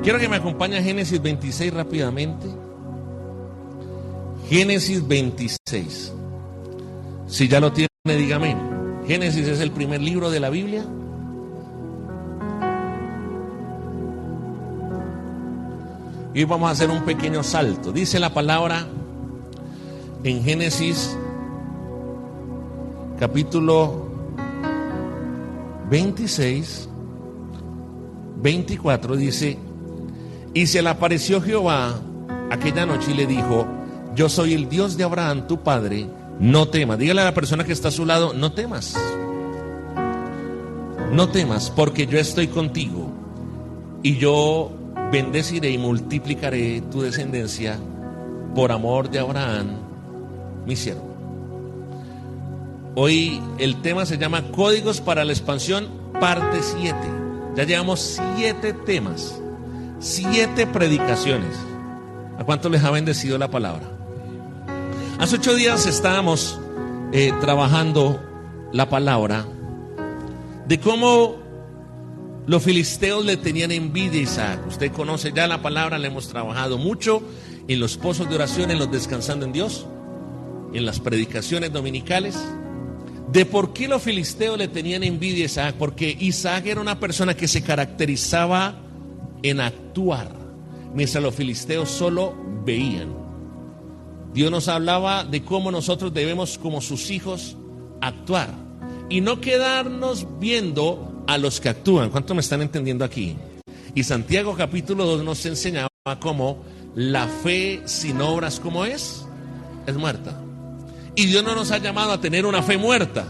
Quiero que me acompañe a Génesis 26 rápidamente. Génesis 26. Si ya lo tiene, dígame. Génesis es el primer libro de la Biblia. Y hoy vamos a hacer un pequeño salto. Dice la palabra en Génesis capítulo 26, 24, dice: y se le apareció Jehová aquella noche y le dijo: yo soy el Dios de Abraham, tu padre, no temas. Dígale a la persona que está a su lado: no temas. No temas, porque yo estoy contigo, y yo bendeciré y multiplicaré tu descendencia por amor de Abraham, mi siervo. Hoy el tema se llama Códigos para la Expansión, parte 7. Ya llevamos 7 temas, 7 predicaciones. ¿A cuánto les ha bendecido la palabra? Hace 8 días estábamos trabajando la palabra de cómo los filisteos le tenían envidia a Isaac. Usted conoce ya la palabra, la hemos trabajado mucho en los pozos de oración, en los Descansando en Dios, en las predicaciones dominicales, de por qué los filisteos le tenían envidia a Isaac. Porque Isaac era una persona que se caracterizaba en actuar, mientras los filisteos solo veían. Dios nos hablaba de cómo nosotros debemos, como sus hijos, actuar y no quedarnos viendo a los que actúan. ¿Cuánto me están entendiendo aquí? Y Santiago capítulo 2 nos enseñaba cómo la fe sin obras, ¿cómo es? Es muerta. Y Dios no nos ha llamado a tener una fe muerta.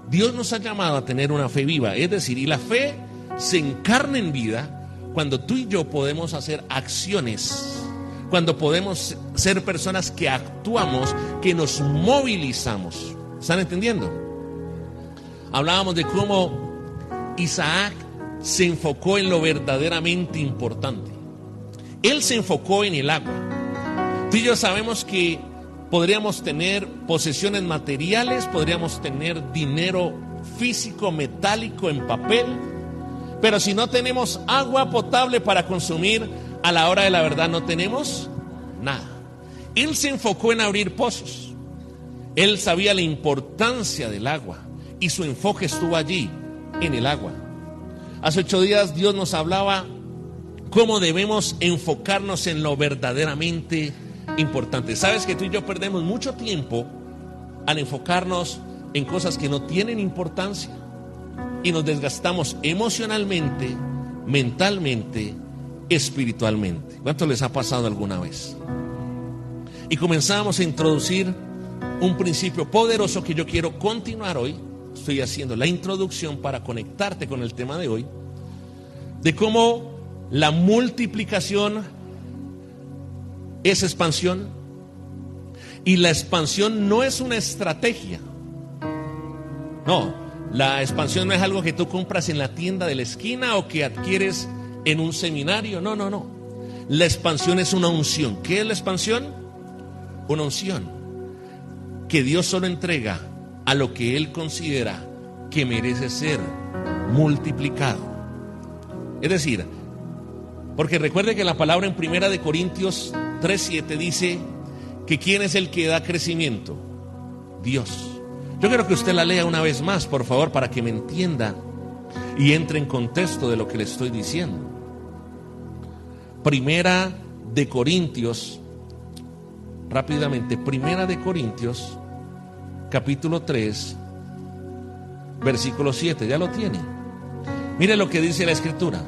Dios nos ha llamado a tener una fe viva. Es decir, y la fe se encarna en vida cuando tú y yo podemos hacer acciones, cuando podemos ser personas que actuamos, que nos movilizamos. ¿Están entendiendo? Hablábamos de cómo Isaac se enfocó en lo verdaderamente importante. Él se enfocó en el agua. Tú y yo sabemos que podríamos tener posesiones materiales, podríamos tener dinero físico, metálico, en papel, pero si no tenemos agua potable para consumir, a la hora de la verdad no tenemos nada. Él se enfocó en abrir pozos. Él sabía la importancia del agua y su enfoque estuvo allí, en el agua. Hace 8 días Dios nos hablaba cómo debemos enfocarnos en lo verdaderamente importante. Sabes que tú y yo perdemos mucho tiempo al enfocarnos en cosas que no tienen importancia y nos desgastamos emocionalmente, mentalmente, espiritualmente. ¿Cuánto les ha pasado alguna vez? Y comenzamos a introducir un principio poderoso que yo quiero continuar hoy. Estoy haciendo la introducción para conectarte con el tema de hoy, de cómo la multiplicación es expansión y la expansión no es una estrategia. No, la expansión no es algo que tú compras en la tienda de la esquina o que adquieres en un seminario. No. La expansión es una unción. ¿Qué es la expansión? Una unción que Dios solo entrega a lo que Él considera que merece ser multiplicado. Es decir, porque recuerde que la palabra en 1 Corintios 3:7 dice que ¿quién es el que da crecimiento? Dios. Yo quiero que usted la lea una vez más, por favor, para que me entienda y entre en contexto de lo que le estoy diciendo. 1 Corintios, rápidamente, 1 Corintios capítulo 3, versículo 7, ya lo tiene. Mire lo que dice la Escritura.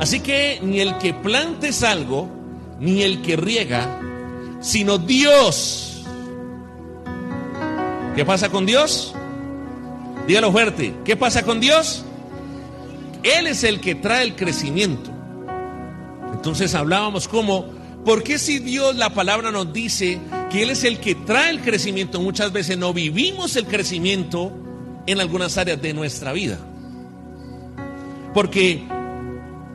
Así que ni el que plante es algo, ni el que riega, sino Dios. ¿Qué pasa con Dios? Dígalo fuerte. ¿Qué pasa con Dios? Él es el que trae el crecimiento. Entonces hablábamos como, ¿por qué si Dios, la palabra nos dice que Él es el que trae el crecimiento, muchas veces no vivimos el crecimiento en algunas áreas de nuestra vida? Porque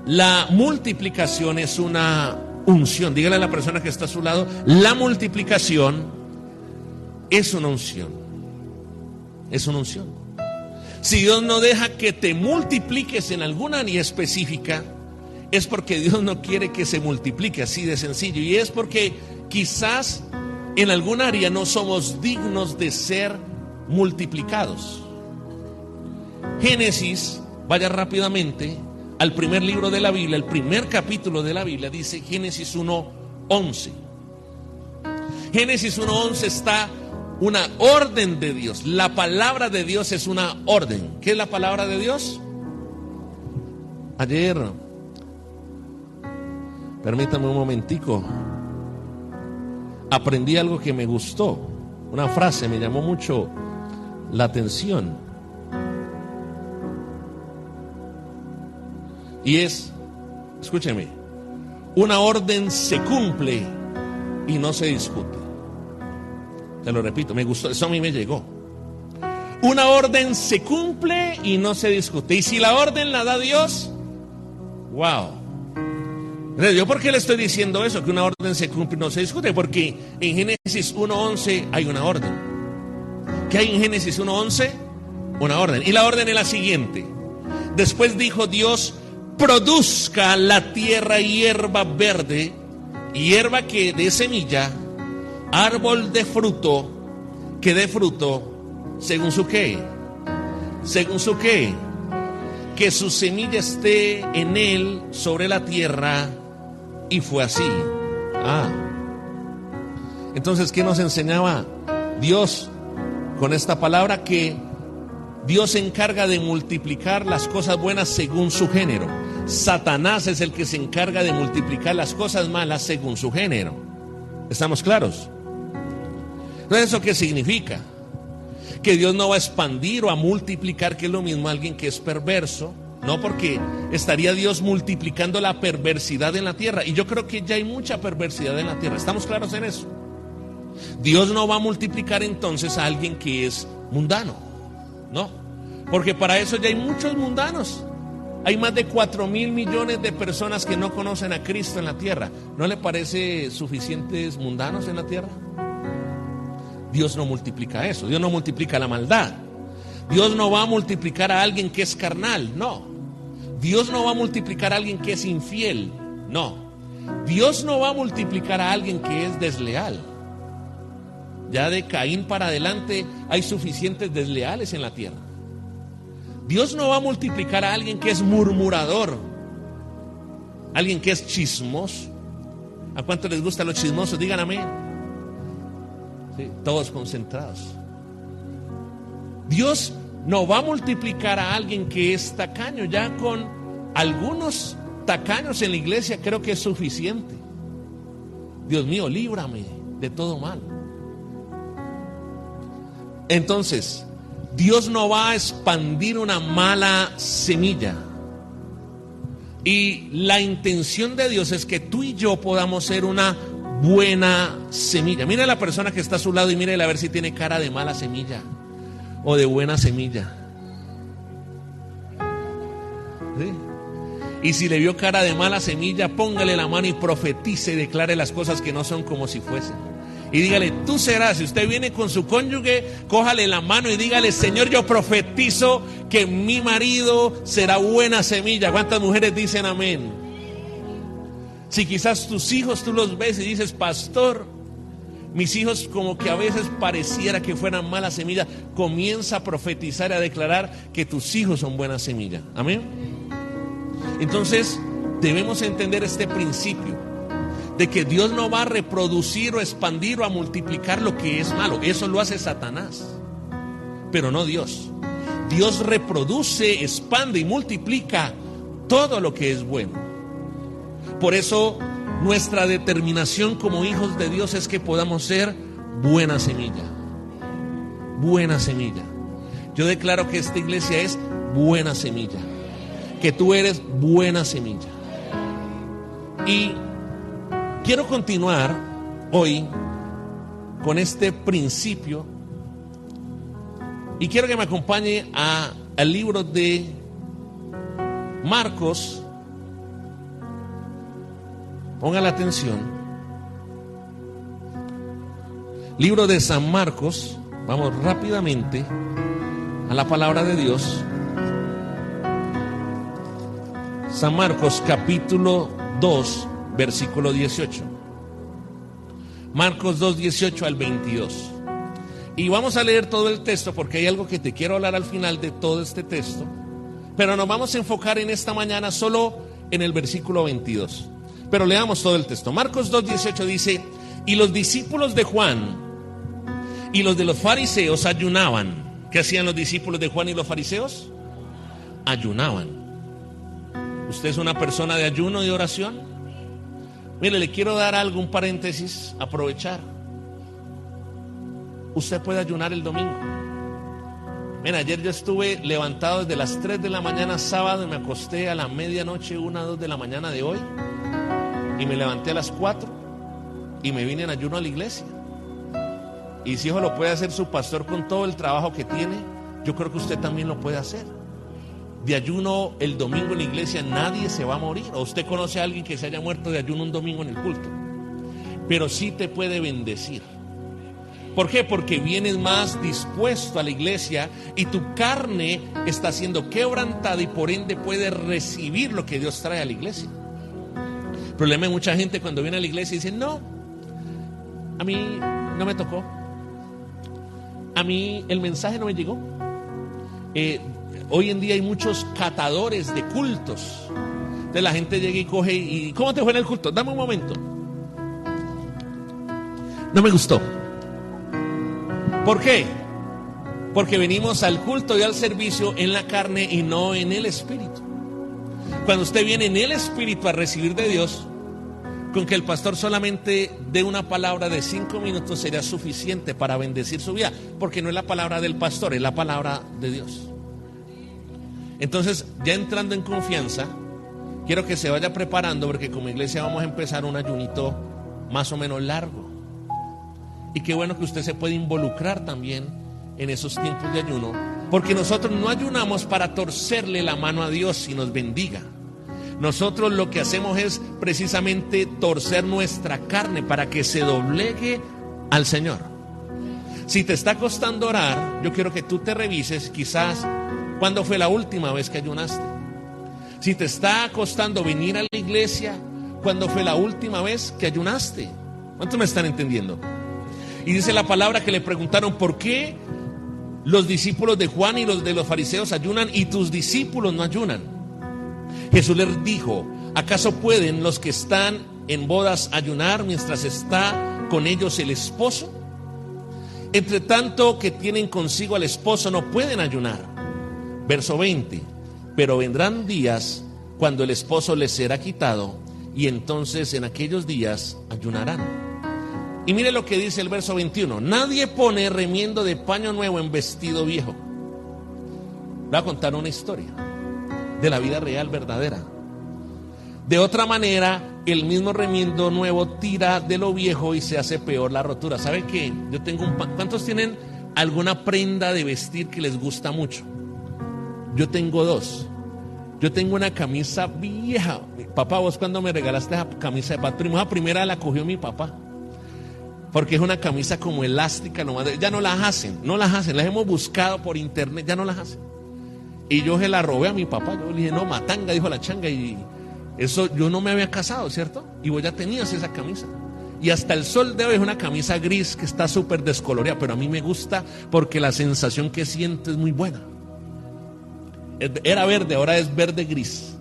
la multiplicación es una unción. Dígale a la persona que está a su lado, la multiplicación es una unción. Es una unción. Si Dios no deja que te multipliques en alguna área específica, es porque Dios no quiere que se multiplique, así de sencillo. Y es porque quizás en algún área no somos dignos de ser multiplicados. Génesis, vaya rápidamente al primer libro de la Biblia, el primer capítulo de la Biblia, dice Génesis 1:11. Génesis 1:11 está una orden de Dios. La palabra de Dios es una orden. ¿Qué es la palabra de Dios? Ayer, permítame un momentico, aprendí algo que me gustó. Una frase me llamó mucho la atención. Y es, escúcheme, una orden se cumple y no se discute. Te lo repito, me gustó, eso a mí me llegó. Una orden se cumple y no se discute. Y si la orden la da Dios, wow. ¿Yo por qué le estoy diciendo eso? Que una orden se cumple y no se discute. Porque en Génesis 1:11 hay una orden. ¿Qué hay en Génesis 1:11? Una orden. Y la orden es la siguiente. Después dijo Dios: produzca la tierra hierba verde, hierba que dé semilla, árbol de fruto, que dé fruto, según su qué, según su qué, que su semilla esté en él sobre la tierra. Y fue así. Entonces, ¿qué nos enseñaba Dios con esta palabra? Que Dios se encarga de multiplicar las cosas buenas según su género. Satanás es el que se encarga de multiplicar las cosas malas según su género. ¿Estamos claros? Entonces, ¿eso qué significa? Que Dios no va a expandir o a multiplicar, que es lo mismo, a alguien que es perverso. No, porque estaría Dios multiplicando la perversidad en la tierra. Y yo creo que ya hay mucha perversidad en la tierra. ¿Estamos claros en eso? Dios no va a multiplicar entonces a alguien que es mundano. No, porque para eso ya hay muchos mundanos. Hay más de 4.000 millones de personas que no conocen a Cristo en la tierra. ¿No le parece suficientes mundanos en la tierra? Dios no multiplica eso. Dios no multiplica la maldad. Dios no va a multiplicar a alguien que es carnal. No. Dios no va a multiplicar a alguien que es infiel. No. Dios no va a multiplicar a alguien que es desleal. Ya de Caín para adelante hay suficientes desleales en la tierra. Dios no va a multiplicar a alguien que es murmurador, alguien que es chismoso. ¿A cuánto les gustan los chismosos? Digan amén. Sí, todos concentrados. Dios no va a multiplicar a alguien que es tacaño. Ya con algunos tacaños en la iglesia creo que es suficiente. Dios mío, líbrame de todo mal. Entonces, Dios no va a expandir una mala semilla. Y la intención de Dios es que tú y yo podamos ser una buena semilla. Mire a la persona que está a su lado y mírele a ver si tiene cara de mala semilla o de buena semilla. ¿Sí? Y si le vio cara de mala semilla, póngale la mano y profetice y declare las cosas que no son como si fuesen. Y dígale, tú serás. Si usted viene con su cónyuge, cójale la mano y dígale: Señor, yo profetizo que mi marido será buena semilla. ¿Cuántas mujeres dicen amén? Si quizás tus hijos tú los ves y dices: pastor, mis hijos como que a veces pareciera que fueran mala semilla, comienza a profetizar y a declarar que tus hijos son buena semilla. Amén. Entonces debemos entender este principio de que Dios no va a reproducir o expandir o a multiplicar lo que es malo. Eso lo hace Satanás, pero no Dios. Dios reproduce, expande y multiplica todo lo que es bueno. Por eso nuestra determinación como hijos de Dios es que podamos ser buena semilla. Buena semilla. Yo declaro que esta iglesia es buena semilla, que tú eres buena semilla. Y quiero continuar hoy con este principio y quiero que me acompañe al libro de Marcos. Ponga la atención. Libro de San Marcos. Vamos rápidamente a la palabra de Dios. San Marcos capítulo 2, versículo 18. Marcos 2, 18 al 22. Y vamos a leer todo el texto porque hay algo que te quiero hablar al final de todo este texto. Pero nos vamos a enfocar en esta mañana solo en el versículo 22. Pero leamos todo el texto. Marcos 2, 18 dice: y los discípulos de Juan y los de los fariseos ayunaban. ¿Qué hacían los discípulos de Juan y los fariseos? Ayunaban. ¿Usted es una persona de ayuno y de oración? Mire, le quiero dar algo, un paréntesis, aprovechar. Usted puede ayunar el domingo. Mira, ayer yo estuve levantado desde las 3 de la mañana sábado y me acosté a la medianoche, 1, 2 de la mañana de hoy. Y me levanté a las 4 y me vine en ayuno a la iglesia. Y si eso lo puede hacer su pastor con todo el trabajo que tiene, yo creo que usted también lo puede hacer. De ayuno el domingo en la iglesia nadie se va a morir. ¿O usted conoce a alguien que se haya muerto de ayuno un domingo en el culto? Pero sí te puede bendecir. ¿Por qué? Porque vienes más dispuesto a la iglesia y tu carne está siendo quebrantada y por ende puede recibir lo que Dios trae a la iglesia. El problema de mucha gente cuando viene a la iglesia y dice: no, a mí no me tocó, a mí el mensaje no me llegó. Hoy en día hay muchos catadores de cultos. Entonces la gente llega y coge y: ¿cómo te fue en el culto? Dame un momento. No me gustó. ¿Por qué? Porque venimos al culto y al servicio en la carne y no en el espíritu. Cuando usted viene en el espíritu a recibir de Dios, con que el pastor solamente dé una palabra de 5 minutos sería suficiente para bendecir su vida, porque no es la palabra del pastor, es la palabra de Dios. Entonces, ya entrando en confianza, quiero que se vaya preparando, porque como iglesia vamos a empezar un ayunito más o menos largo. Y qué bueno que usted se puede involucrar también en esos tiempos de ayuno, porque nosotros no ayunamos para torcerle la mano a Dios y nos bendiga. Nosotros lo que hacemos es precisamente torcer nuestra carne para que se doblegue al Señor. Si te está costando orar, yo quiero que tú te revises quizás cuándo fue la última vez que ayunaste. Si te está costando venir a la iglesia, ¿cuándo fue la última vez que ayunaste? ¿Cuántos me están entendiendo? Y dice la palabra que le preguntaron: ¿por qué los discípulos de Juan y los de los fariseos ayunan y tus discípulos no ayunan? Jesús les dijo: ¿acaso pueden los que están en bodas ayunar mientras está con ellos el esposo? Entre tanto que tienen consigo al esposo no pueden ayunar. Verso 20: pero vendrán días cuando el esposo les será quitado y entonces en aquellos días ayunarán. Y mire lo que dice el verso 21: nadie pone remiendo de paño nuevo en vestido viejo. Voy a contar una historia de la vida real, verdadera. De otra manera, el mismo remiendo nuevo tira de lo viejo y se hace peor la rotura. ¿Sabe qué? Yo tengo ¿cuántos tienen alguna prenda de vestir que les gusta mucho? Yo tengo 2. Yo tengo una camisa vieja. Papá, vos cuando me regalaste esa camisa de patrón, esa primera la cogió mi papá. Porque es una camisa como elástica, ya no las hacen, las hemos buscado por internet, ya no las hacen. Y yo se la robé a mi papá, yo le dije: no, matanga, dijo la changa, y eso yo no me había casado, ¿cierto? Y vos ya tenías esa camisa. Y hasta el sol de hoy es una camisa gris que está súper descoloreada, pero a mí me gusta porque la sensación que siento es muy buena. Era verde, ahora es verde gris.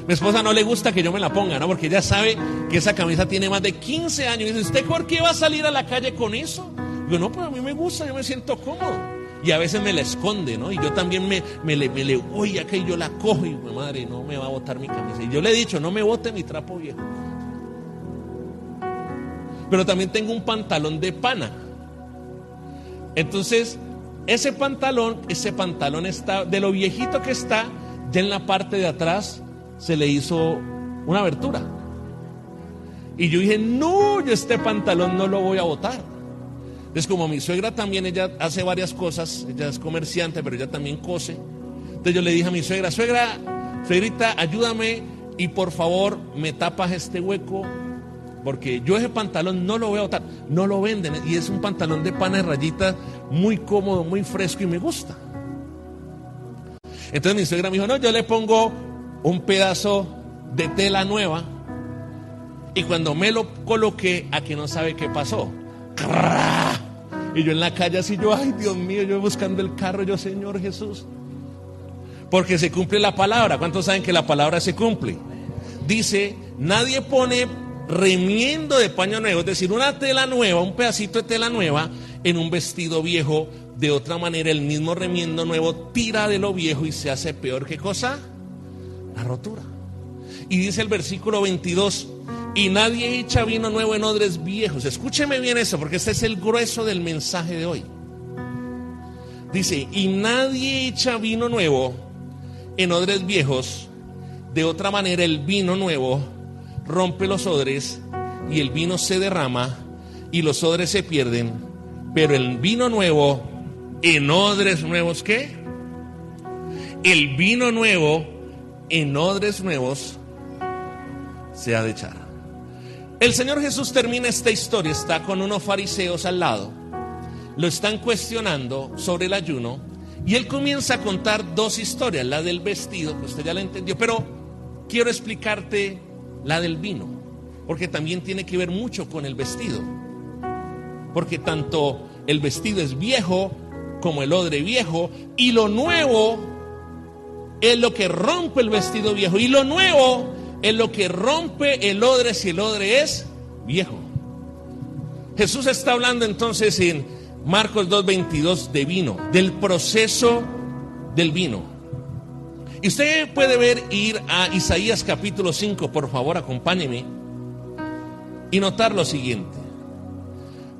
Mi esposa no le gusta que yo me la ponga, ¿no? Porque ella sabe que esa camisa tiene más de 15 años. Y dice: ¿usted por qué va a salir a la calle con eso? Yo: no, pues a mí me gusta, yo me siento cómodo. Y a veces me la esconde, ¿no? Y yo también me le oye acá y yo la cojo y mi madre no me va a botar mi camisa. Y yo le he dicho: no me bote mi trapo viejo. Pero también tengo un pantalón de pana. Entonces, ese pantalón está, de lo viejito que está, ya en la parte de atrás se le hizo una abertura. Y yo dije: no, yo este pantalón no lo voy a botar. Entonces, como mi suegra también, ella hace varias cosas, ella es comerciante, pero ella también cose. Entonces yo le dije a mi suegra: suegrita, ayúdame y por favor me tapas este hueco, porque yo ese pantalón no lo voy a botar. No lo venden y es un pantalón de pana de rayitas, muy cómodo, muy fresco y me gusta. Entonces mi suegra me dijo: no, yo le pongo un pedazo de tela nueva y cuando me lo coloqué, aquí no sabe qué pasó. Y yo en la calle así, ay Dios mío, yo buscando el carro, yo Señor Jesús. Porque se cumple la palabra. ¿Cuántos saben que la palabra se cumple? Dice, nadie pone remiendo de paño nuevo, es decir, una tela nueva, un pedacito de tela nueva en un vestido viejo. De otra manera, el mismo remiendo nuevo tira de lo viejo y se hace peor. ¿Qué cosa? La rotura. Y dice el versículo 22, y nadie echa vino nuevo en odres viejos. Escúcheme bien eso, porque este es el grueso del mensaje de hoy. Dice, y nadie echa vino nuevo en odres viejos. De otra manera, el vino nuevo rompe los odres y el vino se derrama y los odres se pierden. Pero el vino nuevo en odres nuevos, ¿qué? El vino nuevo en odres nuevos se ha de echar. El Señor Jesús termina esta historia, está con unos fariseos al lado, lo están cuestionando sobre el ayuno y Él comienza a contar dos historias, la del vestido, que usted ya la entendió, pero quiero explicarte la del vino, porque también tiene que ver mucho con el vestido, porque tanto el vestido es viejo como el odre viejo, y lo nuevo es lo que rompe el vestido viejo, y lo nuevo es lo que rompe el odre si el odre es viejo. Jesús está hablando entonces en Marcos 2:22 de vino, del proceso del vino. Y usted puede ir a Isaías capítulo 5, por favor, acompáñeme, y notar lo siguiente.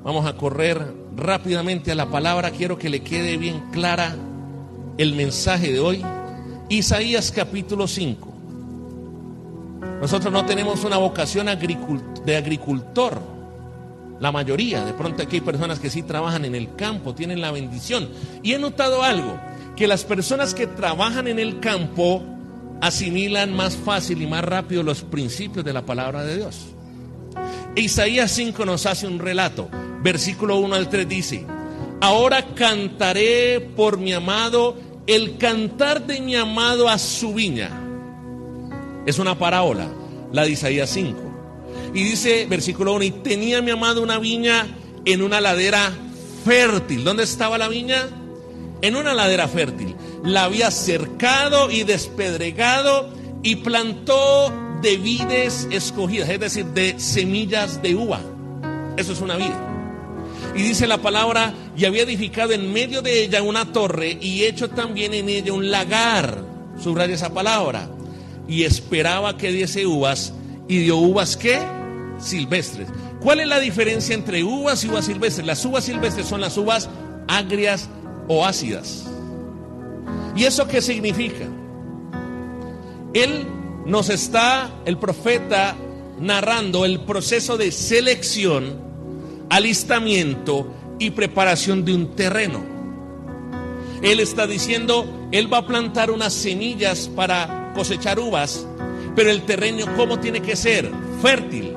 Vamos a correr rápidamente a la palabra, quiero que le quede bien clara el mensaje de hoy. Isaías capítulo 5. Nosotros no tenemos una vocación de agricultor, la mayoría. De pronto aquí hay personas que sí trabajan en el campo, tienen la bendición. Y he notado algo, que las personas que trabajan en el campo asimilan más fácil y más rápido los principios de la palabra de Dios. Isaías 5 nos hace un relato. Versículo 1 al 3 dice, ahora cantaré por mi amado, el cantar de mi amado a su viña. Es una parábola, la de Isaías 5. Y dice, versículo 1, y tenía mi amado una viña en una ladera fértil. ¿Dónde estaba la viña? En una ladera fértil. La había cercado y despedregado y plantó de vides escogidas, es decir, de semillas de uva. Eso es una vid. Y dice la palabra, y había edificado en medio de ella una torre y hecho también en ella un lagar. Subraya esa palabra. Y esperaba que diese uvas, y dio uvas, ¿qué? Silvestres. ¿Cuál es la diferencia entre uvas y uvas silvestres? Las uvas silvestres son las uvas agrias o ácidas. ¿Y eso qué significa? El profeta, narrando el proceso de selección, alistamiento y preparación de un terreno. Él está diciendo, él va a plantar unas semillas para cosechar uvas, pero el terreno, ¿cómo tiene que ser? Fértil.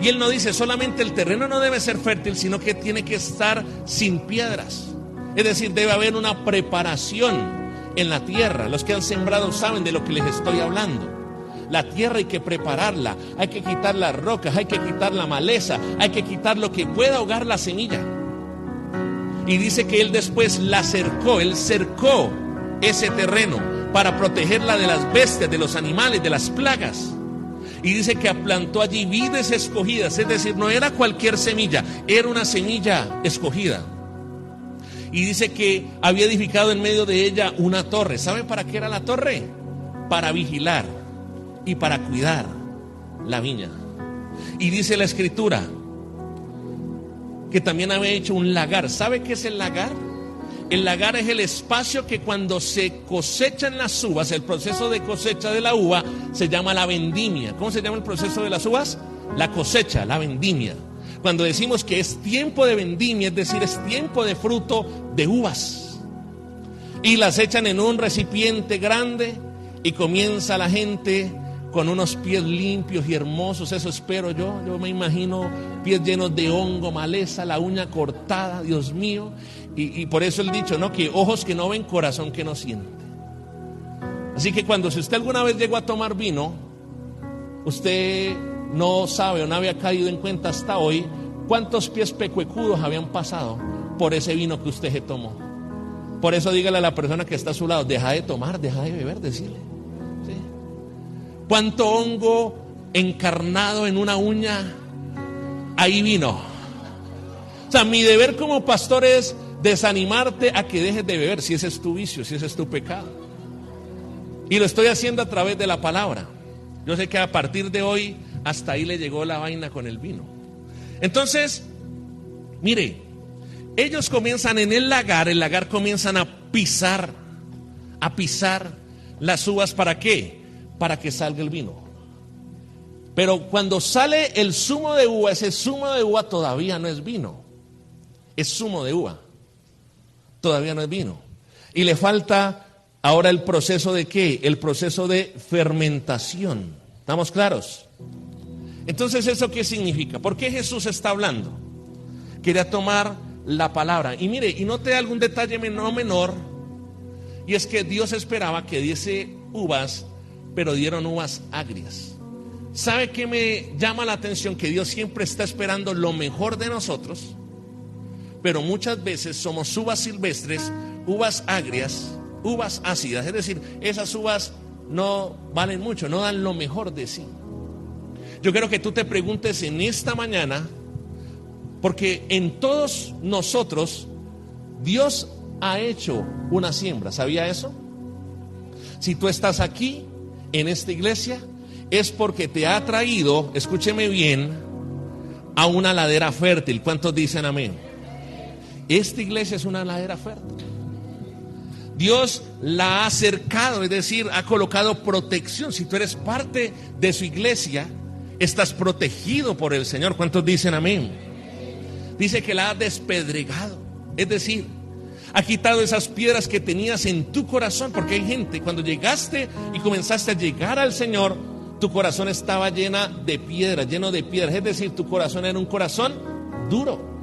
Y él no dice solamente el terreno no debe ser fértil, sino que tiene que estar sin piedras. Es decir, debe haber una preparación en la tierra. Los que han sembrado saben de lo que les estoy hablando. La tierra hay que prepararla, hay que quitar las rocas, hay que quitar la maleza, hay que quitar lo que pueda ahogar la semilla. Y dice que él después la cercó, él cercó ese terreno para protegerla de las bestias, de los animales, de las plagas. Y dice que plantó allí vides escogidas, es decir, no era cualquier semilla, era una semilla escogida. Y dice que había edificado en medio de ella una torre. ¿Sabe para qué era la torre? Para vigilar y para cuidar la viña. Y dice la escritura que también había hecho un lagar. ¿Sabe qué es el lagar? El lagar es el espacio que cuando se cosechan las uvas, el proceso de cosecha de la uva se llama la vendimia. ¿Cómo se llama el proceso de las uvas? La cosecha, la vendimia. Cuando decimos que es tiempo de vendimia, es decir, es tiempo de fruto de uvas. Y las echan en un recipiente grande y comienza la gente con unos pies limpios y hermosos, eso espero yo. Yo me imagino pies llenos de hongo, maleza, la uña cortada, Dios mío. Y por eso el dicho, ¿no? Que ojos que no ven, corazón que no siente. Así que cuando si usted alguna vez llegó a tomar vino, usted no sabe o no había caído en cuenta hasta hoy cuántos pies pecuecudos habían pasado por ese vino que usted se tomó. Por eso dígale a la persona que está a su lado, deja de tomar, deja de beber, decirle. ¿Sí? Cuánto hongo encarnado en una uña, ahí vino. O sea, mi deber como pastor es desanimarte a que dejes de beber, si ese es tu vicio, si ese es tu pecado. Y lo estoy haciendo a través de la palabra. Yo sé que a partir de hoy hasta ahí le llegó la vaina con el vino. Entonces, mire, ellos comienzan en el lagar comienzan a pisar las uvas. ¿Para qué? Para que salga el vino. Pero cuando sale el zumo de uva, ese zumo de uva todavía no es vino. Es zumo de uva. Todavía no es vino. Y le falta ahora el proceso de ¿qué? El proceso de fermentación. ¿Estamos claros? Entonces, ¿eso qué significa? ¿Por qué Jesús está hablando? Quería tomar la palabra. Y mire, y note algún detalle no menor, y es que Dios esperaba que diese uvas, pero dieron uvas agrias. ¿Sabe qué me llama la atención? Que Dios siempre está esperando lo mejor de nosotros, pero muchas veces somos uvas silvestres, uvas agrias, uvas ácidas. Es decir, esas uvas no valen mucho, no dan lo mejor de sí. Yo quiero que tú te preguntes en esta mañana, porque en todos nosotros Dios ha hecho una siembra. ¿Sabía eso? Si tú estás aquí en esta iglesia, es porque te ha traído, escúcheme bien, a una ladera fértil. ¿Cuántos dicen amén? Esta iglesia es una ladera fértil. Dios la ha acercado, es decir, ha colocado protección. Si tú eres parte de su iglesia, estás protegido por el Señor. ¿Cuántos dicen amén? Dice que la ha despedregado, es decir, ha quitado esas piedras que tenías en tu corazón. Porque hay gente, cuando llegaste y comenzaste a llegar al Señor, tu corazón estaba lleno de piedras, es decir, tu corazón era un corazón duro.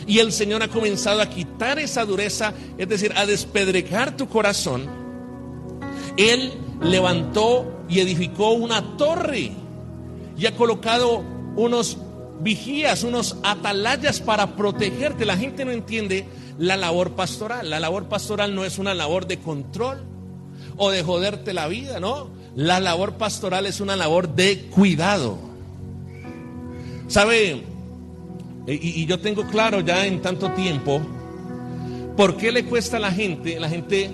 Y el Señor ha comenzado a quitar esa dureza, es decir, a despedregar tu corazón. Él levantó y edificó una torre y ha colocado unos vigías, unos atalayas para protegerte. La gente no entiende la labor pastoral. La labor pastoral no es una labor de control o de joderte la vida, ¿no? La labor pastoral es una labor de cuidado. ¿Sabe? Y yo tengo claro ya en tanto tiempo por qué le cuesta a la gente. La gente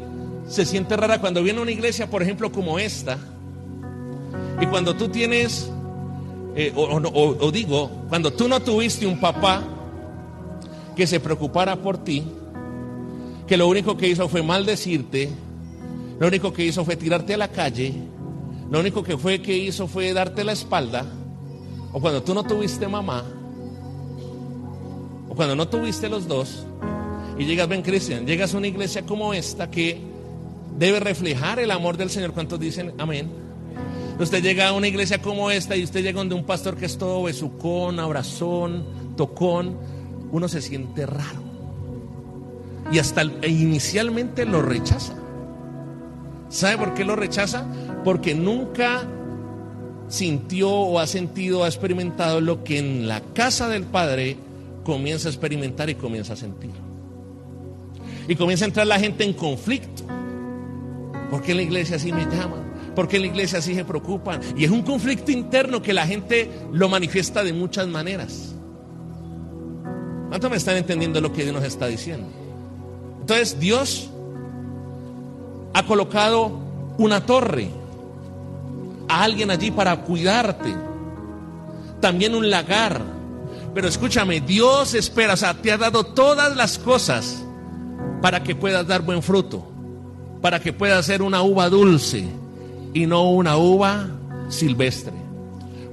se siente rara cuando viene a una iglesia, por ejemplo, como esta, y cuando tú tienes cuando tú no tuviste un papá que se preocupara por ti, que lo único que hizo fue maldecirte, lo único que hizo fue tirarte a la calle, lo único que hizo fue darte la espalda, o cuando tú no tuviste mamá, o cuando no tuviste los dos, y llegas, ven Cristian, llegas a una iglesia como esta que debe reflejar el amor del Señor. ¿Cuántos dicen amén? Usted llega a una iglesia como esta y usted llega donde un pastor que es todo besucón, abrazón, tocón, uno se siente raro. Y hasta inicialmente lo rechaza. ¿Sabe por qué lo rechaza? Porque nunca sintió o ha sentido, ha experimentado lo que en la casa del Padre comienza a experimentar y comienza a sentir. Y comienza a entrar la gente en conflicto. ¿Por qué en la iglesia así me llaman? ¿Por qué en la iglesia así se preocupan? Y es un conflicto interno que la gente lo manifiesta de muchas maneras. ¿Cuánto me están entendiendo lo que Dios nos está diciendo? Entonces Dios ha colocado una torre, a alguien allí para cuidarte, también un lagar. Pero escúchame, Dios espera, o sea, te ha dado todas las cosas para que puedas dar buen fruto, para que puedas ser una uva dulce y no una uva silvestre.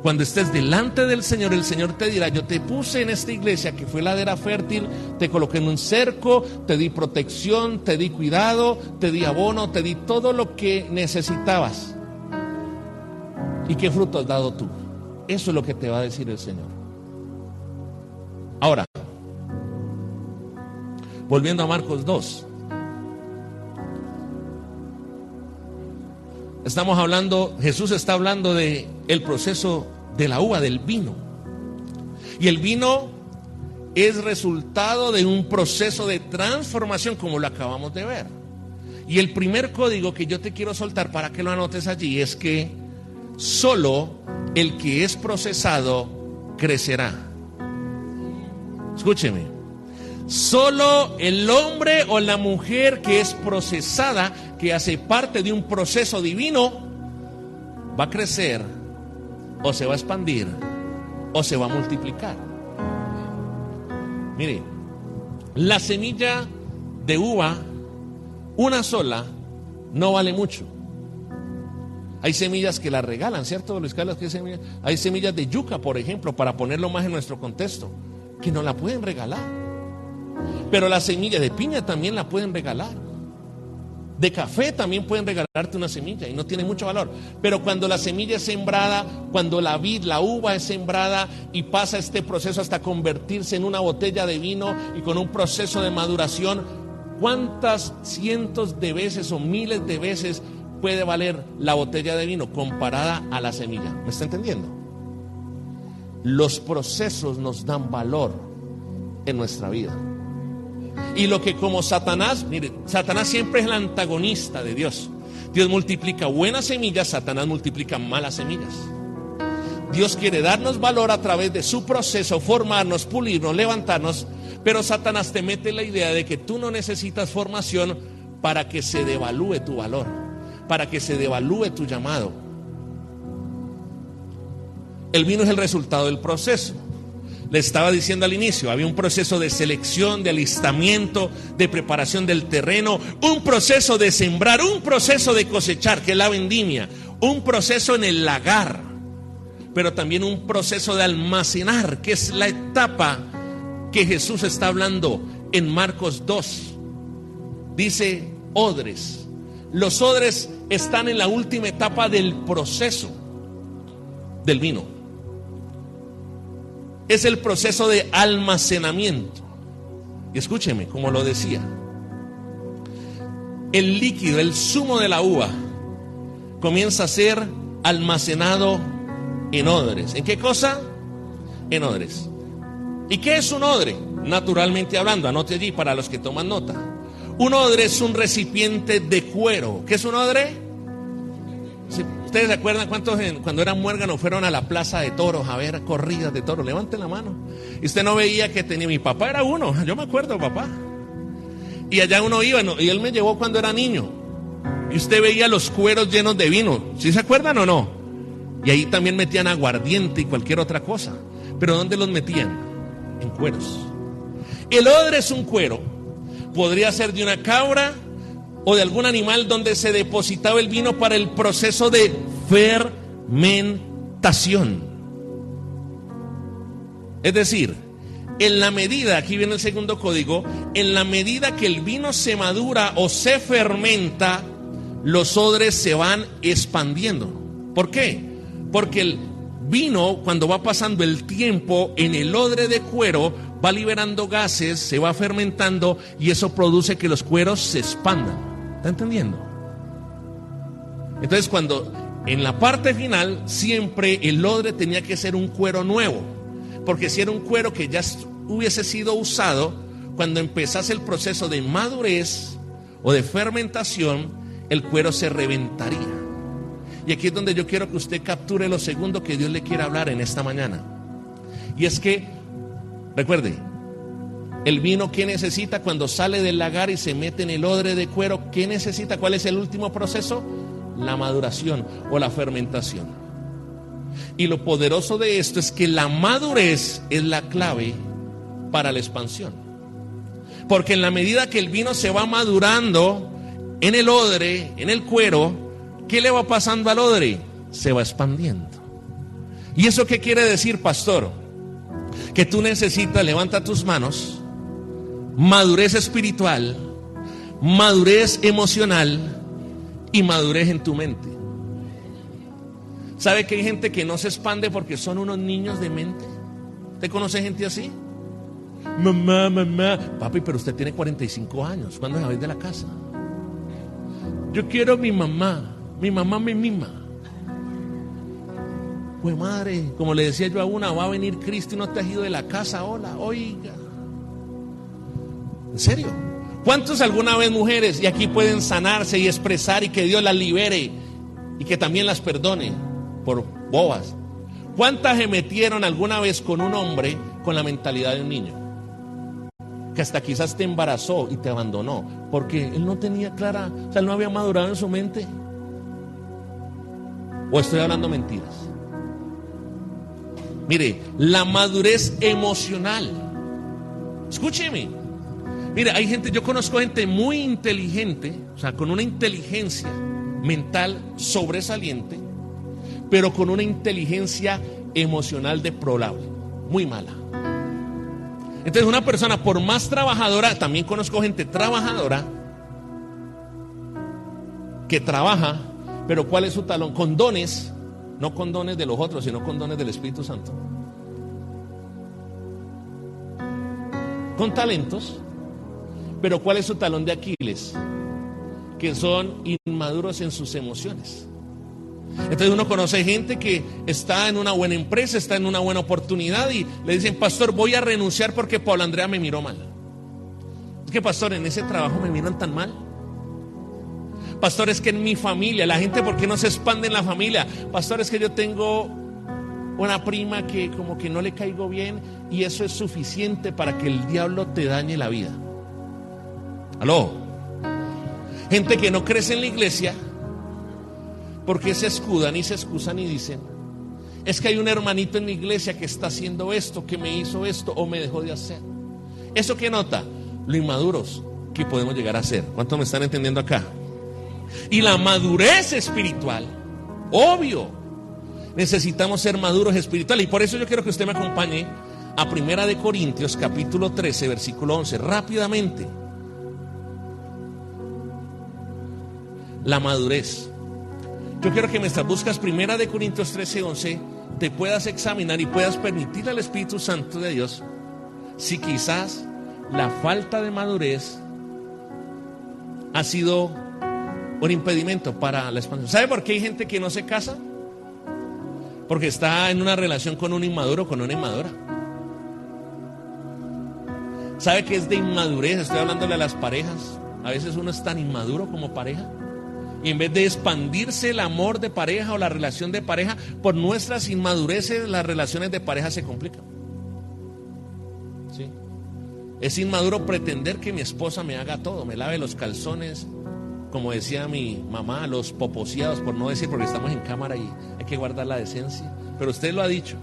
Cuando estés delante del Señor, el Señor te dirá: yo te puse en esta iglesia que fue ladera fértil, te coloqué en un cerco, te di protección, te di cuidado, te di abono, te di todo lo que necesitabas. ¿Y qué fruto has dado tú? Eso es lo que te va a decir el Señor. Ahora, volviendo a Marcos 2. Jesús está hablando de el proceso de la uva, del vino. Y el vino es resultado de un proceso de transformación, como lo acabamos de ver. Y el primer código que yo te quiero soltar para que lo anotes allí es que solo el que es procesado crecerá. Escúcheme. Solo el hombre o la mujer que es procesada, que hace parte de un proceso divino, va a crecer, o se va a expandir, o se va a multiplicar. Mire, la semilla de uva, una sola, no vale mucho. Hay semillas que la regalan, ¿cierto, Luis Carlos? Hay semillas de yuca, por ejemplo, para ponerlo más en nuestro contexto, que no la pueden regalar. Pero la semilla de piña también la pueden regalar. De café también pueden regalarte una semilla y no tiene mucho valor. Pero cuando la semilla es sembrada, cuando la vid, la uva es sembrada y pasa este proceso hasta convertirse en una botella de vino y con un proceso de maduración, ¿cuántas cientos de veces o miles de veces puede valer la botella de vino comparada a la semilla? ¿Me está entendiendo? Los procesos nos dan valor en nuestra vida. Y lo que como Satanás, mire, Satanás siempre es el antagonista de Dios. Dios multiplica buenas semillas, Satanás multiplica malas semillas. Dios quiere darnos valor a través de su proceso, formarnos, pulirnos, levantarnos, pero Satanás te mete la idea de que tú no necesitas formación para que se devalúe tu valor, para que se devalúe tu llamado. El vino es el resultado del proceso. Le estaba diciendo al inicio, había un proceso de selección, de alistamiento, de preparación del terreno, un proceso de sembrar, un proceso de cosechar, que es la vendimia, un proceso en el lagar, pero también un proceso de almacenar, que es la etapa que Jesús está hablando en Marcos 2. Dice odres. Los odres están en la última etapa del proceso del vino. Es el proceso de almacenamiento. Y escúcheme, como lo decía, el líquido, el zumo de la uva comienza a ser almacenado en odres. ¿En qué cosa? En odres. ¿Y qué es un odre? Naturalmente hablando, anote allí para los que toman nota. Un odre es un recipiente de cuero. ¿Qué es un odre? ¿Ustedes se acuerdan cuántos cuando eran muérganos fueron a la plaza de toros a ver corridas de toros? Levanten la mano. Y usted no veía que tenía, mi papá era uno, yo me acuerdo, papá. Y allá uno iba, y él me llevó cuando era niño. Y usted veía los cueros llenos de vino. ¿Sí se acuerdan o no? Y ahí también metían aguardiente y cualquier otra cosa. ¿Pero dónde los metían? En cueros. El odre es un cuero. Podría ser de una cabra o de algún animal donde se depositaba el vino para el proceso de fermentación. Es decir, en la medida, aquí viene el segundo código, en la medida que el vino se madura o se fermenta, los odres se van expandiendo. ¿Por qué? Porque el vino, cuando va pasando el tiempo en el odre de cuero, va liberando gases, se va fermentando y eso produce que los cueros se expandan. ¿Está entendiendo? Entonces, cuando en la parte final siempre el odre tenía que ser un cuero nuevo, porque si era un cuero que ya hubiese sido usado, cuando empezase el proceso de madurez o de fermentación, el cuero se reventaría. Y aquí es donde yo quiero que usted capture lo segundo que Dios le quiere hablar en esta mañana. Y es que, recuerde, el vino, ¿qué necesita cuando sale del lagar y se mete en el odre de cuero? ¿Qué necesita? ¿Cuál es el último proceso? La maduración o la fermentación. Y lo poderoso de esto es que la madurez es la clave para la expansión. Porque en la medida que el vino se va madurando en el odre, en el cuero, ¿qué le va pasando al odre? Se va expandiendo. ¿Y eso qué quiere decir, pastor? Que tú necesitas, levanta tus manos, madurez espiritual, madurez emocional y madurez en tu mente. ¿Sabe que hay gente que no se expande porque son unos niños de mente? ¿Usted conoce gente así? Mamá, papi, pero usted tiene 45 años, ¿cuándo se va a ir de la casa? Yo quiero a mi mamá. Mi mamá me mima. Pues madre, como le decía yo a una, va a venir Cristo y no te has ido de la casa. Hola, oiga. ¿En serio? ¿Cuántos alguna vez mujeres y aquí pueden sanarse y expresar y que Dios las libere y que también las perdone por bobas? ¿Cuántas se metieron alguna vez con un hombre con la mentalidad de un niño? Que hasta quizás te embarazó y te abandonó porque él no tenía clara, o sea, él no había madurado en su mente. ¿O estoy hablando mentiras? Mire, la madurez emocional. Escúcheme. Mire, hay gente, yo conozco gente muy inteligente, o sea, con una inteligencia mental sobresaliente, pero con una inteligencia emocional deplorable, muy mala. Entonces, una persona por más trabajadora, también conozco gente trabajadora que trabaja, pero ¿cuál es su talón? Con dones. No con dones de los otros, sino con dones del Espíritu Santo. Con talentos. Pero ¿cuál es su talón de Aquiles? Que son inmaduros en sus emociones. Entonces uno conoce gente que está en una buena empresa, está en una buena oportunidad y le dicen, pastor, voy a renunciar porque Paula Andrea me miró mal. Es que, pastor, en ese trabajo me miran tan mal. Pastor, es que en mi familia, la gente, ¿por qué no se expande en la familia? Pastor, es que yo tengo una prima que como que no le caigo bien y eso es suficiente para que el diablo te dañe la vida. ¿Aló? Gente que no crece en la iglesia porque se escudan y se excusan y dicen, es que hay un hermanito en mi iglesia que está haciendo esto, que me hizo esto o me dejó de hacer. ¿Eso qué nota? Lo inmaduros que podemos llegar a ser. ¿Cuántos me están entendiendo acá? Y la madurez espiritual, obvio, necesitamos ser maduros espirituales. Y por eso yo quiero que usted me acompañe a 1 Corintios capítulo 13 versículo 11, rápidamente. La madurez. Yo quiero que mientras buscas 1 Corintios 13, 11, te puedas examinar y puedas permitir al Espíritu Santo de Dios si quizás la falta de madurez ha sido un impedimento para la expansión. ¿Sabe por qué hay gente que no se casa? Porque está en una relación con un inmaduro, con una inmadura. ¿Sabe qué es de inmadurez? Estoy hablándole a las parejas. A veces uno es tan inmaduro como pareja. Y en vez de expandirse el amor de pareja o la relación de pareja, por nuestras inmadureces las relaciones de pareja se complican. ¿Sí? Es inmaduro pretender que mi esposa me haga todo, me lave los calzones, como decía mi mamá, los poposeados, por no decir, porque estamos en cámara y hay que guardar la decencia. Pero usted lo ha dicho.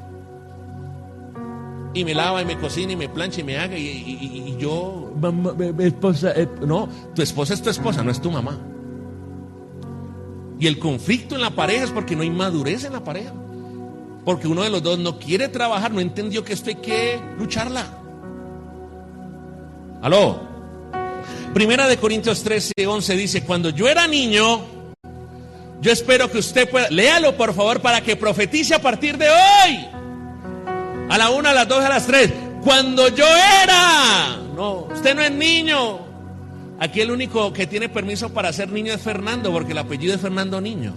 Y me lava y me cocina y me plancha y me haga y yo, mamá, mi esposa, no, tu esposa es tu esposa, no es tu mamá. Y el conflicto en la pareja es porque no hay madurez en la pareja. Porque uno de los dos no quiere trabajar, no entendió que esto hay que lucharla. ¿Aló? 1 Corintios 13, 11 dice, cuando yo era niño, yo espero que usted pueda, léalo por favor para que profetice a partir de hoy. A la 1, a las 2, a las 3. Cuando yo era, no, usted no es niño. Aquí el único que tiene permiso para ser niño es Fernando, porque el apellido es Fernando Niño,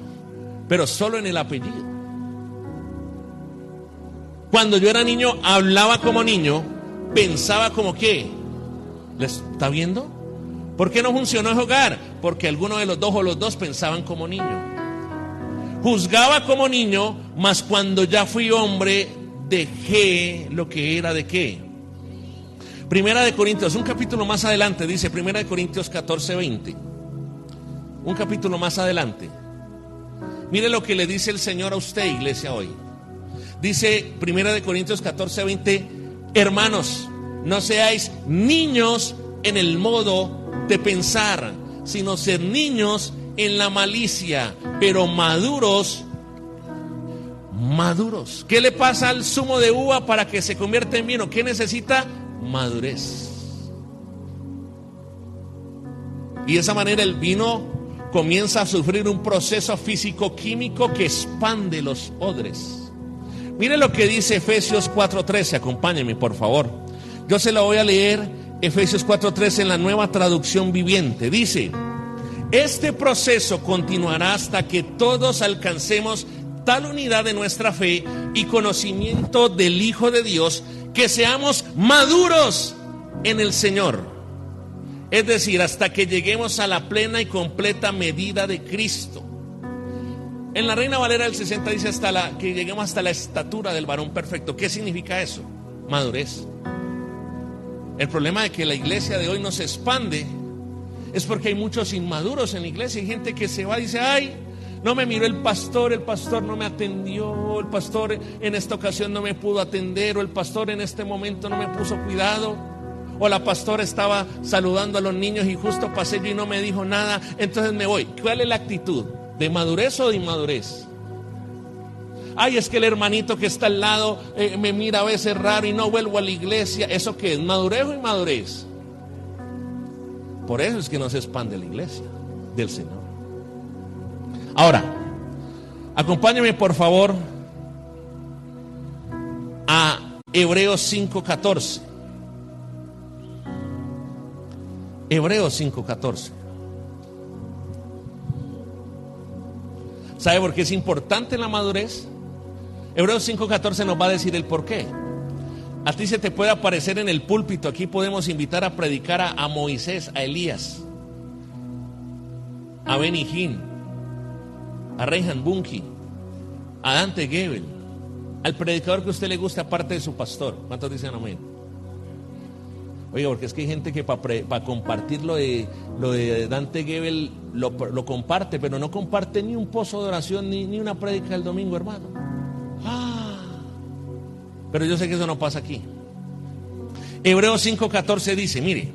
pero solo en el apellido. Cuando yo era niño, hablaba como niño, pensaba como qué. ¿Está viendo? ¿Por qué no funcionó el hogar? Porque alguno de los dos o los dos pensaban como niño. Juzgaba como niño, mas cuando ya fui hombre, dejé lo que era de qué. 1 Corintios, un capítulo más adelante, dice 1 Corintios 14, 20. Un capítulo más adelante. Mire lo que le dice el Señor a usted, iglesia, hoy. Dice 1 Corintios 14, 20, hermanos, no seáis niños en el modo de pensar, sino ser niños en la malicia, pero maduros. ¿Qué le pasa al zumo de uva para que se convierta en vino? ¿Qué necesita? Madurez. Y de esa manera el vino comienza a sufrir un proceso físico-químico que expande los odres. Mire lo que dice Efesios 4:13, acompáñenme por favor. Yo se lo voy a leer, Efesios 4:13 en la Nueva Traducción Viviente. Dice, Este proceso continuará hasta que todos alcancemos tal unidad de nuestra fe y conocimiento del Hijo de Dios, que seamos maduros en el Señor. Es decir, hasta que lleguemos a la plena y completa medida de Cristo. En la Reina Valera del 60 dice que lleguemos hasta la estatura del varón perfecto. ¿Qué significa eso? Madurez. El problema de que la iglesia de hoy no se expande es porque hay muchos inmaduros en la iglesia. Hay gente que se va y dice: ay, no me miró el pastor no me atendió, el pastor en esta ocasión no me pudo atender, o el pastor en este momento no me puso cuidado, o la pastora estaba saludando a los niños y justo pasé yo y no me dijo nada, entonces me voy. ¿Cuál es la actitud? ¿De madurez o de inmadurez? Ay, es que el hermanito que está al lado me mira a veces raro y no vuelvo a la iglesia. ¿Eso qué es? ¿Madurez o inmadurez? Por eso es que no se expande la iglesia del Señor. Ahora, acompáñame por favor a Hebreos 5:14. Hebreos 5:14. ¿Sabe por qué es importante la madurez? Hebreos 5:14 nos va a decir el por qué. A ti se te puede aparecer en el púlpito. Aquí podemos invitar a predicar a Moisés, a Elías, a Benny Hinn, a Reinhard Bunke, a Dante Gebel, al predicador que a usted le guste aparte de su pastor. ¿Cuántos dicen amén? Oiga, porque es que hay gente que para compartir lo de Dante Gebel lo comparte, pero no comparte ni un pozo de oración ni una prédica del domingo, hermano. Pero yo sé que eso no pasa aquí. Hebreos 5:14 dice, mire,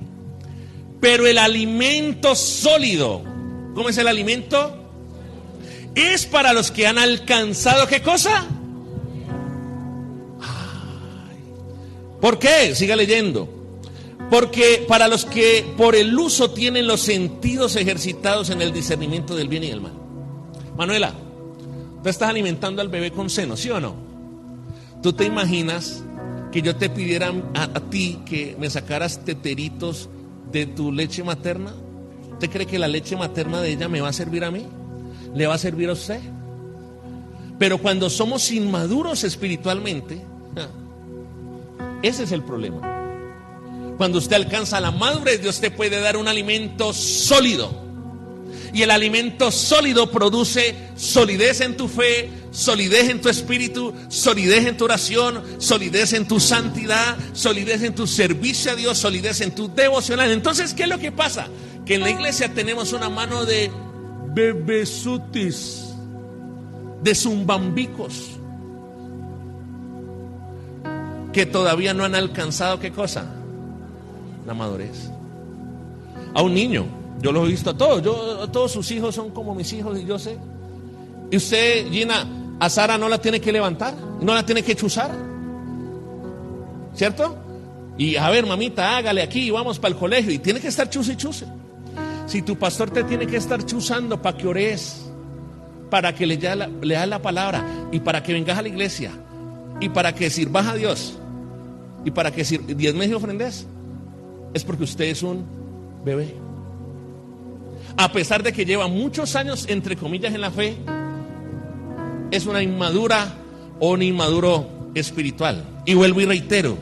pero el alimento sólido, ¿cómo es el alimento? Es para los que han alcanzado, ¿qué cosa? ¿Por qué? Siga leyendo. Porque para los que por el uso tienen los sentidos ejercitados en el discernimiento del bien y del mal. Manuela, tú estás alimentando al bebé con seno, ¿sí o no? ¿Tú te imaginas que yo te pidiera a ti que me sacaras teteritos de tu leche materna? ¿Usted cree que la leche materna de ella me va a servir a mí? ¿Le va a servir a usted? Pero cuando somos inmaduros espiritualmente, ese es el problema. Cuando usted alcanza la madurez, Dios te puede dar un alimento sólido. Y el alimento sólido produce solidez en tu fe, solidez en tu espíritu, solidez en tu oración, solidez en tu santidad, solidez en tu servicio a Dios, solidez en tu devocional. Entonces, ¿qué es lo que pasa? Que en la iglesia tenemos una mano de bebesutis, de zumbambicos, que todavía no han alcanzado, ¿qué cosa? La madurez. A un niño, yo los he visto a todos, todos sus hijos son como mis hijos y yo sé. Y usted, Gina, a Sara no la tiene que levantar, no la tiene que chuzar, ¿cierto? Y a ver, mamita, hágale aquí, vamos para el colegio, y tiene que estar chuse y chuse. Si tu pastor te tiene que estar chuzando para que ores, para que le das la palabra, y para que vengas a la iglesia, y para que sirvas a Dios, y para que diezmes y ofrendes, es porque usted es un bebé. A pesar de que lleva muchos años, entre comillas, en la fe, es una inmadura o un inmaduro espiritual. Y vuelvo y reitero,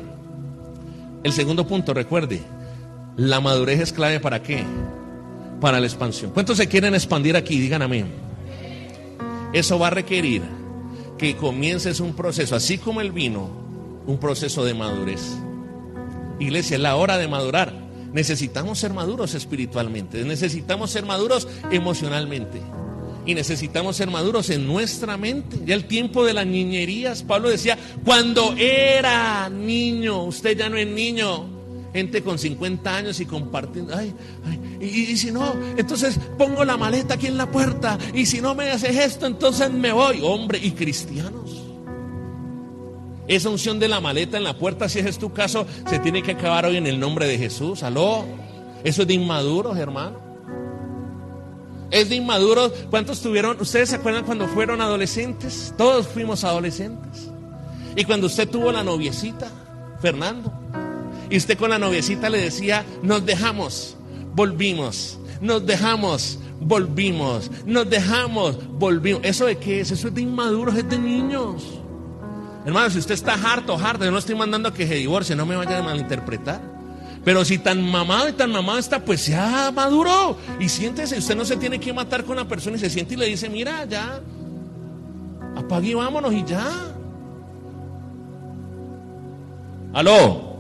el segundo punto, recuerde, la madurez es clave ¿para qué? Para la expansión. ¿Cuántos se quieren expandir aquí? Digan amén. Eso va a requerir que comiences un proceso, así como el vino, un proceso de madurez. Iglesia, es la hora de madurar. Necesitamos ser maduros espiritualmente, necesitamos ser maduros emocionalmente y necesitamos ser maduros en nuestra mente. Ya el tiempo de las niñerías, Pablo decía, cuando era niño, usted ya no es niño. Gente con 50 años y compartiendo, y si no, entonces pongo la maleta aquí en la puerta, y si no me haces esto, entonces me voy. Hombre, y cristianos, esa unción de la maleta en la puerta, si ese es tu caso, se tiene que acabar hoy en el nombre de Jesús. Aló, eso es de inmaduros, hermano. Es de inmaduros. ¿Cuántos tuvieron? ¿Ustedes se acuerdan cuando fueron adolescentes? Todos fuimos adolescentes. Y cuando usted tuvo la noviecita, Fernando, y usted con la noviecita le decía, nos dejamos, volvimos, nos dejamos, volvimos, nos dejamos, volvimos. ¿Eso de qué es? Eso es de inmaduros, es de niños. Hermano, si usted está harto, yo no estoy mandando a que se divorcie, no me vaya a malinterpretar. Pero si tan mamado y tan mamado está, pues ya maduró. Y siéntese, usted no se tiene que matar con la persona y se siente y le dice, mira, ya, apague y vámonos y ya. ¿Aló?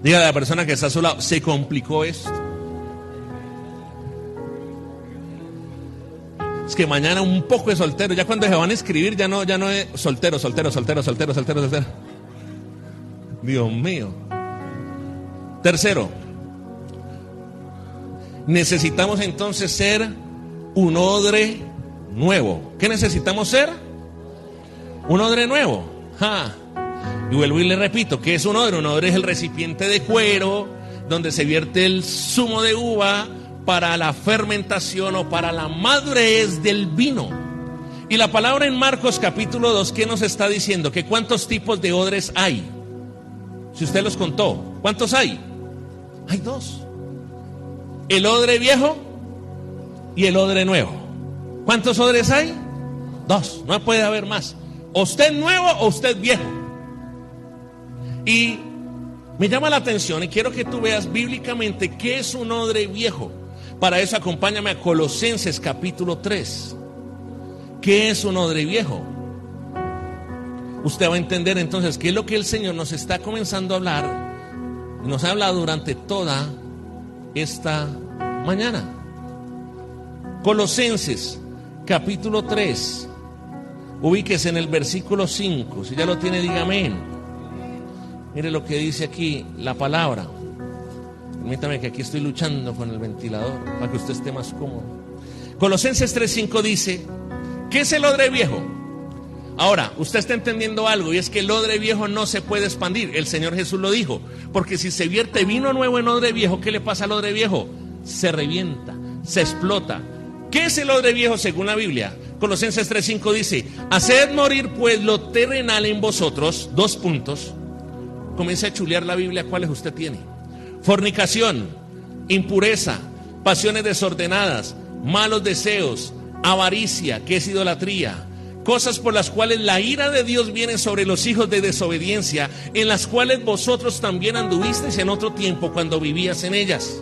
Dígale a la persona que está a su lado, se complicó esto. Es que mañana un poco de soltero, ya cuando se van a escribir ya no es soltero. Dios mío. Tercero, necesitamos entonces ser un odre nuevo. ¿Qué necesitamos ser? Un odre nuevo. Y vuelvo y le repito, ¿qué es un odre? Un odre es el recipiente de cuero donde se vierte el zumo de uva para la fermentación o para la madurez del vino. Y la palabra en Marcos capítulo 2, ¿qué nos está diciendo? Que cuántos tipos de odres hay. Si usted los contó, ¿cuántos hay? Hay dos. El odre viejo y el odre nuevo. ¿Cuántos odres hay? Dos, no puede haber más. O usted nuevo o usted viejo. Y me llama la atención y quiero que tú veas bíblicamente qué es un odre viejo. Para eso acompáñame a Colosenses capítulo 3. ¿Qué es un odre viejo? Usted va a entender entonces qué es lo que el Señor nos está comenzando a hablar. Nos ha hablado durante toda esta mañana. Colosenses capítulo 3. Ubíquese en el versículo 5. Si ya lo tiene, diga amén. Mire lo que dice aquí la palabra. Permítame que aquí estoy luchando con el ventilador para que usted esté más cómodo. Colosenses 3:5 dice, ¿qué es el odre viejo? Ahora, usted está entendiendo algo, y es que el odre viejo no se puede expandir. El Señor Jesús lo dijo, porque si se vierte vino nuevo en odre viejo, ¿qué le pasa al odre viejo? Se revienta, se explota. ¿Qué es el odre viejo según la Biblia? Colosenses 3:5 dice, haced morir pues lo terrenal en vosotros, 2 puntos. Comience a chulear la Biblia, ¿cuáles usted tiene? Fornicación, impureza, pasiones desordenadas, malos deseos, avaricia, que es idolatría, cosas por las cuales la ira de Dios viene sobre los hijos de desobediencia, en las cuales vosotros también anduvisteis en otro tiempo cuando vivías en ellas.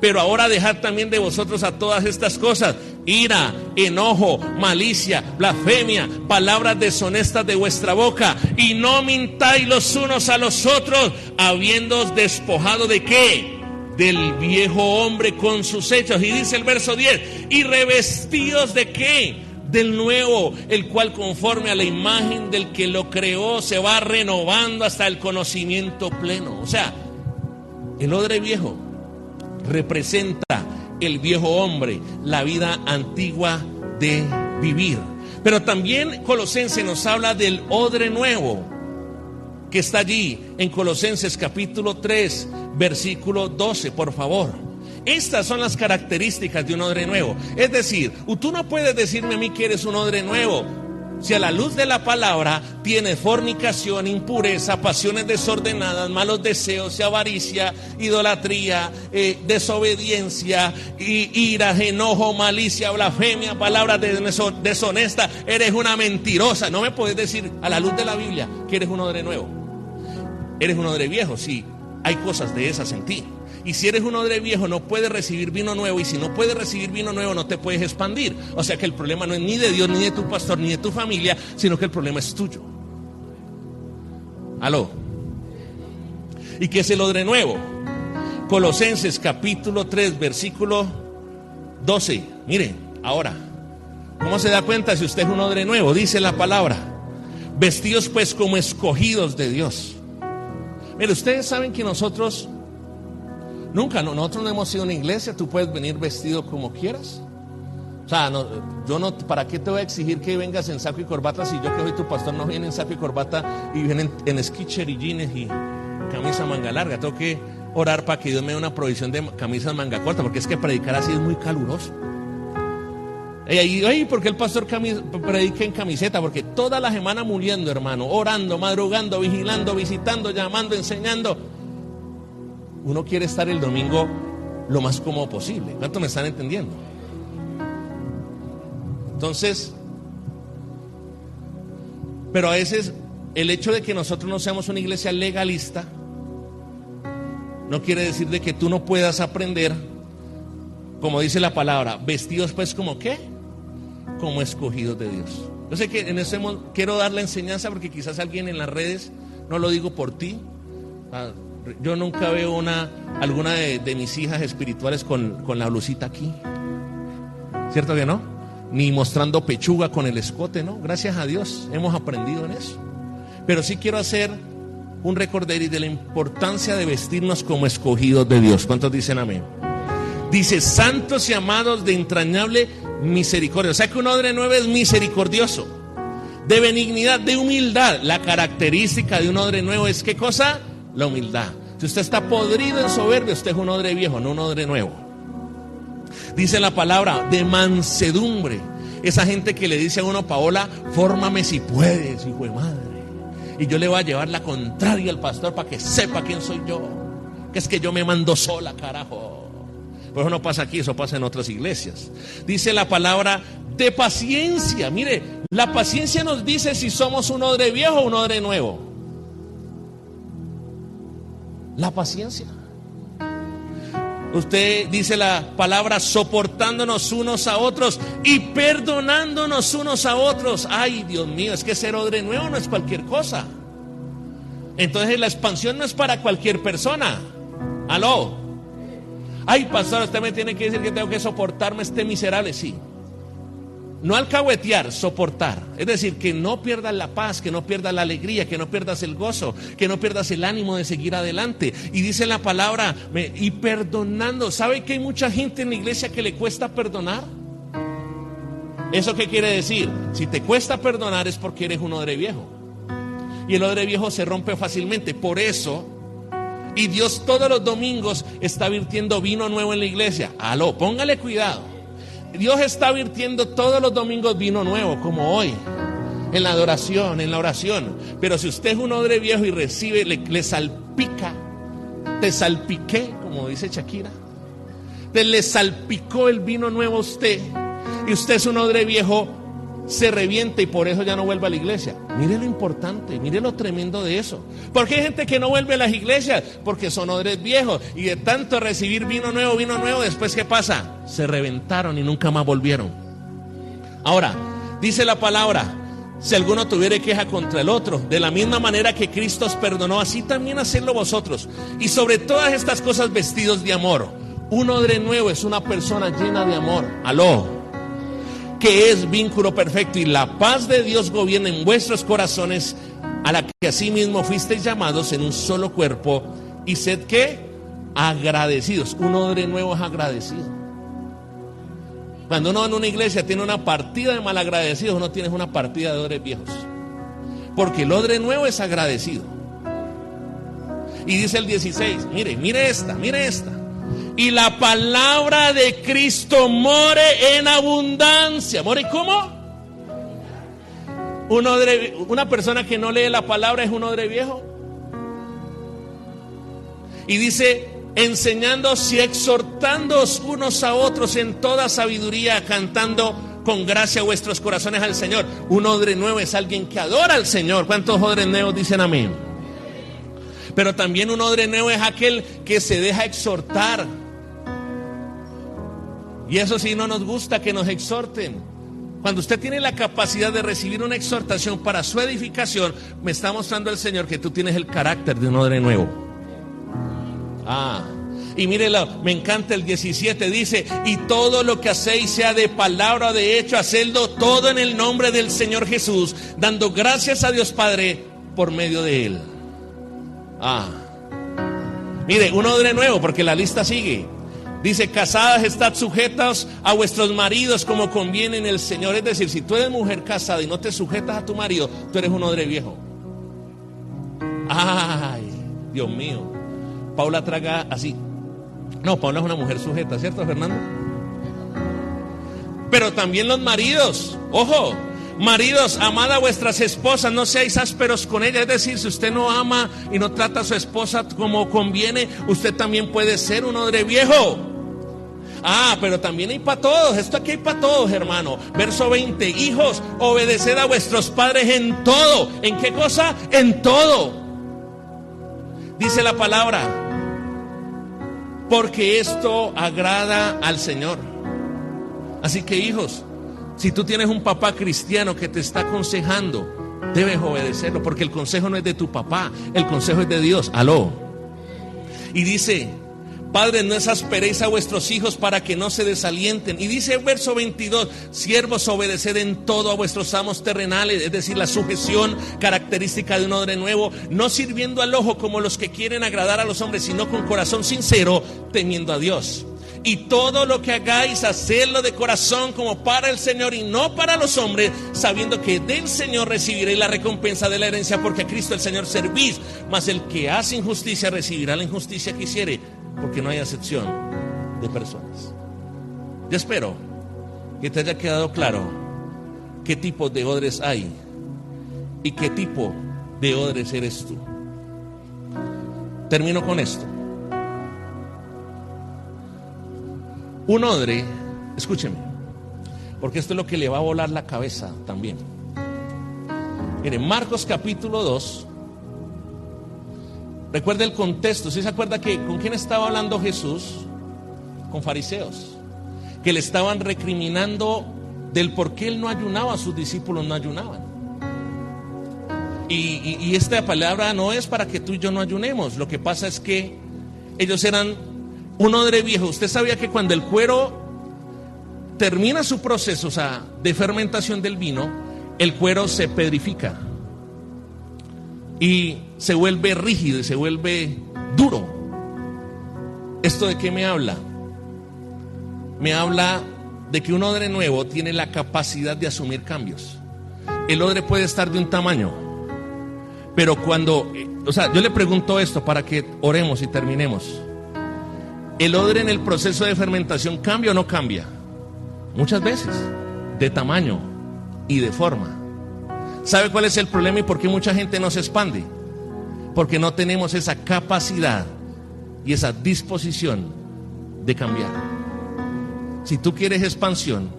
Pero ahora dejad también de vosotros a todas estas cosas: ira, enojo, malicia, blasfemia, palabras deshonestas de vuestra boca, y no mintáis los unos a los otros, habiéndoos despojado ¿de qué? Del viejo hombre con sus hechos. Y dice el verso 10, y revestidos ¿de qué? Del nuevo, el cual conforme a la imagen del que lo creó se va renovando hasta el conocimiento pleno. O sea, el odre viejo representa el viejo hombre, la vida antigua de vivir. Pero también Colosenses nos habla del odre nuevo, que está allí en Colosenses capítulo 3, versículo 12, por favor. Estas son las características de un odre nuevo. Es decir, tú no puedes decirme a mí que eres un odre nuevo si a la luz de la palabra tienes fornicación, impureza, pasiones desordenadas, malos deseos, avaricia, idolatría, desobediencia, ira, enojo, malicia, blasfemia, palabras deshonestas. Eres una mentirosa. No me puedes decir a la luz de la Biblia que eres un odre nuevo. Eres un odre viejo, sí, hay cosas de esas en ti. Y si eres un odre viejo no puedes recibir vino nuevo, y si no puedes recibir vino nuevo no te puedes expandir. O sea que el problema no es ni de Dios, ni de tu pastor, ni de tu familia, sino que el problema es tuyo. ¿Aló? ¿Y qué es el odre nuevo? Colosenses capítulo 3 versículo 12. Mire, ahora, ¿cómo se da cuenta si usted es un odre nuevo? Dice la palabra, vestidos pues como escogidos de Dios. Mire, ustedes saben que nosotros nosotros no hemos sido una iglesia. Tú puedes venir vestido como quieras. O sea, ¿para qué te voy a exigir que vengas en saco y corbata si yo que soy tu pastor no viene en saco y corbata y viene en skitcher y jeans y camisa manga larga? Tengo que orar para que Dios me dé una provisión de camisas manga corta, porque es que predicar así es muy caluroso. ¿Por qué el pastor predica en camiseta? Porque toda la semana muriendo, hermano, orando, madrugando, vigilando, visitando, llamando, enseñando. Uno quiere estar el domingo lo más cómodo posible. ¿Cuánto me están entendiendo? Entonces, pero a veces el hecho de que nosotros no seamos una iglesia legalista no quiere decir de que tú no puedas aprender, como dice la palabra, vestidos pues como ¿qué? Como escogidos de Dios. Yo sé que en ese quiero dar la enseñanza porque quizás alguien en las redes, no lo digo por ti, yo nunca veo alguna de mis hijas espirituales con la blusita aquí, ¿cierto que no? Ni mostrando pechuga con el escote, ¿no? Gracias a Dios hemos aprendido en eso. Pero sí quiero hacer un recorderis de la importancia de vestirnos como escogidos de Dios. ¿Cuántos dicen amén? Dice, santos y amados de entrañable misericordia. O sea que un odre nuevo es misericordioso, de benignidad, de humildad. La característica de un odre nuevo es ¿qué cosa? La humildad. Si usted está podrido en soberbia, usted es un odre viejo, no un odre nuevo. Dice la palabra de mansedumbre. Esa gente que le dice a uno, Paola, fórmame si puedes, hijo de madre. Y yo le voy a llevar la contraria al pastor para que sepa quién soy yo. Que es que yo me mando sola, carajo. Pero eso no pasa aquí, eso pasa en otras iglesias. Dice la palabra de paciencia. Mire, la paciencia nos dice si somos un odre viejo o un odre nuevo. La paciencia. Usted dice la palabra soportándonos unos a otros y perdonándonos unos a otros. Ay, Dios mío, es que ser odre nuevo no es cualquier cosa. Entonces la expansión no es para cualquier persona. Aló. Ay, pastor, usted me tiene que decir que tengo que soportarme este miserable. Sí. No alcahuetear, soportar. Es decir, que no pierdas la paz, que no pierdas la alegría, que no pierdas el gozo, que no pierdas el ánimo de seguir adelante. Y dice la palabra, y perdonando. ¿Sabe que hay mucha gente en la iglesia que le cuesta perdonar? ¿Eso qué quiere decir? Si te cuesta perdonar es porque eres un odre viejo. Y el odre viejo se rompe fácilmente. Por eso, y Dios todos los domingos está virtiendo vino nuevo en la iglesia. Aló, póngale cuidado. Dios está virtiendo todos los domingos vino nuevo, como hoy, en la adoración, en la oración. Pero si usted es un odre viejo y recibe, le salpica, te salpiqué, como dice Shakira, le salpicó el vino nuevo a usted, y usted es un odre viejo, se revienta y por eso ya no vuelve a la iglesia. Mire lo importante, mire lo tremendo de eso. Porque hay gente que no vuelve a las iglesias porque son odres viejos y de tanto recibir vino nuevo, después ¿qué pasa? Se reventaron y nunca más volvieron. Ahora, dice la palabra, si alguno tuviere queja contra el otro, de la misma manera que Cristo os perdonó, así también hacedlo vosotros. Y sobre todas estas cosas vestidos de amor. Un odre nuevo es una persona llena de amor. Aló. Que es vínculo perfecto, y la paz de Dios gobierna en vuestros corazones, a la que asimismo fuisteis llamados en un solo cuerpo, y sed ¿qué? Agradecidos. Un odre nuevo es agradecido. Cuando uno en una iglesia tiene una partida de malagradecidos, uno tiene una partida de odres viejos, porque el odre nuevo es agradecido. Y dice el 16, mire esta. Y la palabra de Cristo more en abundancia. ¿More cómo? Una persona que no lee la palabra es un odre viejo. Y dice, enseñándoos y exhortándoos unos a otros en toda sabiduría, cantando con gracia vuestros corazones al Señor. Un odre nuevo es alguien que adora al Señor. ¿Cuántos odres nuevos dicen amén? Pero también un odre nuevo es aquel que se deja exhortar. Y eso sí, no nos gusta que nos exhorten. Cuando usted tiene la capacidad de recibir una exhortación para su edificación, me está mostrando el Señor que tú tienes el carácter de un odre nuevo. Y mírelo, me encanta el 17, dice, y todo lo que hacéis, sea de palabra o de hecho, hacedlo todo en el nombre del Señor Jesús, dando gracias a Dios Padre por medio de Él. Mire, un odre nuevo, porque la lista sigue. Dice, casadas, estad sujetas a vuestros maridos como conviene en el Señor. Es decir, si tú eres mujer casada y no te sujetas a tu marido, tú eres un odre viejo. Ay, Dios mío. Paula traga así. No, Paula es una mujer sujeta, ¿cierto, Fernando? Pero también los maridos, ojo, maridos, amad a vuestras esposas, no seáis ásperos con ellas. Es decir, si usted no ama y no trata a su esposa como conviene, usted también puede ser un odre viejo. Pero también hay para todos. Esto aquí hay para todos, hermano. Verso 20. Hijos, obedeced a vuestros padres en todo. ¿En qué cosa? En todo. Dice la palabra, porque esto agrada al Señor. Así que, hijos, si tú tienes un papá cristiano que te está aconsejando, debes obedecerlo, porque el consejo no es de tu papá, el consejo es de Dios. Aló. Y dice, padres, no exasperéis a vuestros hijos para que no se desalienten. Y dice el verso 22, siervos, obedeced en todo a vuestros amos terrenales, es decir, la sujeción característica de un hombre nuevo, no sirviendo al ojo como los que quieren agradar a los hombres, sino con corazón sincero, temiendo a Dios. Y todo lo que hagáis, hacedlo de corazón como para el Señor y no para los hombres, sabiendo que del Señor recibiréis la recompensa de la herencia, porque a Cristo el Señor servís. Mas el que hace injusticia recibirá la injusticia que hiciere, porque no hay acepción de personas. Yo espero que te haya quedado claro qué tipo de odres hay y qué tipo de odres eres tú. Termino con esto. Un odre, escúcheme, porque esto es lo que le va a volar la cabeza también. Miren, Marcos capítulo 2. Recuerda el contexto. ¿Sí se acuerda que con quién estaba hablando Jesús? Con fariseos, que le estaban recriminando del por qué él no ayunaba, sus discípulos no ayunaban. Y esta palabra no es para que tú y yo no ayunemos. Lo que pasa es que ellos eran un odre viejo. Usted sabía que cuando el cuero termina su proceso, de fermentación del vino, el cuero se pedrifica y se vuelve rígido y se vuelve duro. ¿Esto de qué me habla? Me habla de que un odre nuevo tiene la capacidad de asumir cambios. El odre puede estar de un tamaño, pero cuando, yo le pregunto esto para que oremos y terminemos. ¿El odre en el proceso de fermentación cambia o no cambia? Muchas veces, de tamaño y de forma. ¿Sabe cuál es el problema y por qué mucha gente no se expande? Porque no tenemos esa capacidad y esa disposición de cambiar. Si tú quieres expansión,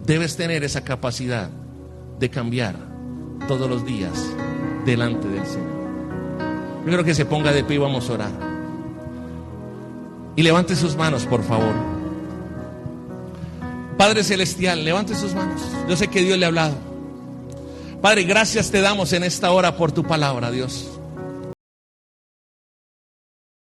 debes tener esa capacidad de cambiar todos los días delante del Señor. Yo quiero que se ponga de pie y vamos a orar. Y levante sus manos, por favor. Padre Celestial, levante sus manos. Yo sé que Dios le ha hablado. Padre, gracias te damos en esta hora por tu palabra, Dios.